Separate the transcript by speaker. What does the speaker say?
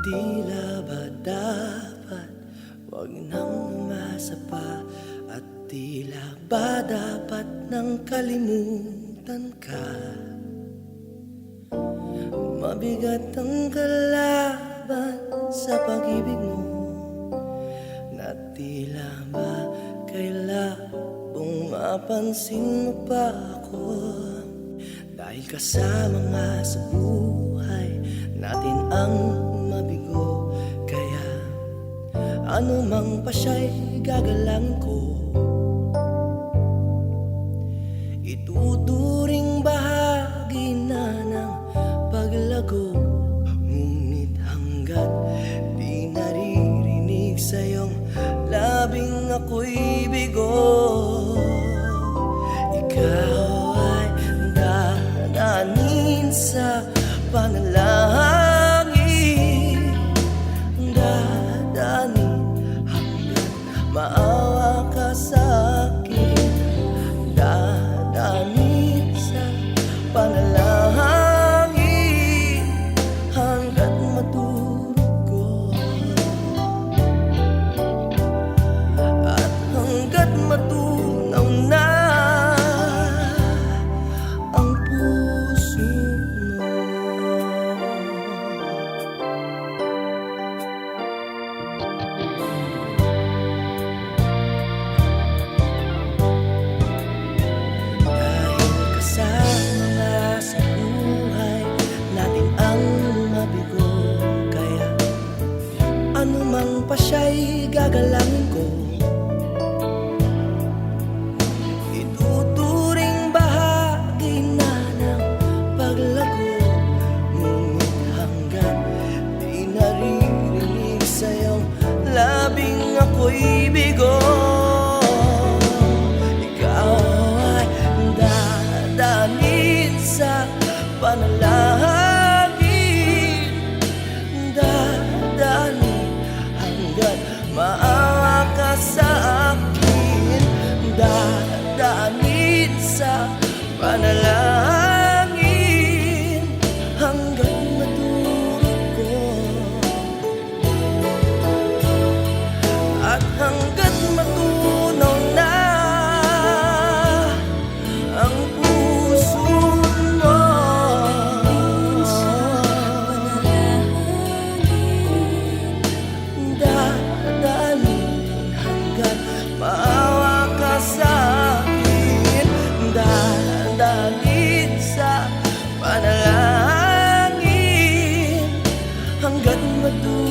Speaker 1: Tila ba dapat wag nang umasa pa? At tila ba dapat nang kalimutan ka? Mabigat ang kalaban sa pag-ibig mo, na tila ba kaila mapansin mo pa ako? Dahil kasama nga sa buhay natin ang mabigo, kaya ano mang pa siya'y gagalangin ko. Ituturing bahagi na ng paglago, ngunit hanggat di naririnig sa iyong labing ako'y bigo. Ikaw ay dadanin sa panalangin, dadanin hanggat maawa ka sa akin, dadanin sa panalangin hanggat matulog ko, at hanggat matunaw na ang puso mo. Dahil kasama nga sa buhay natin ang mabigo, kaya ano mang pa siya'y gagalangin ko. Ituturing bahagi na ng paglago, ngunit hanggat di naririnig sa iyong labing ako'y bigo. Ikaw ay dadanin sa panalangin, dadanin hanggat maawa ka sa akin, dadanin sa panalangin hanggat matulog ko, at hanggat matunaw na ang puso mo. Dadanin hanggat maawa ka sa akin, dadanin sa panalangin hanggat matulog.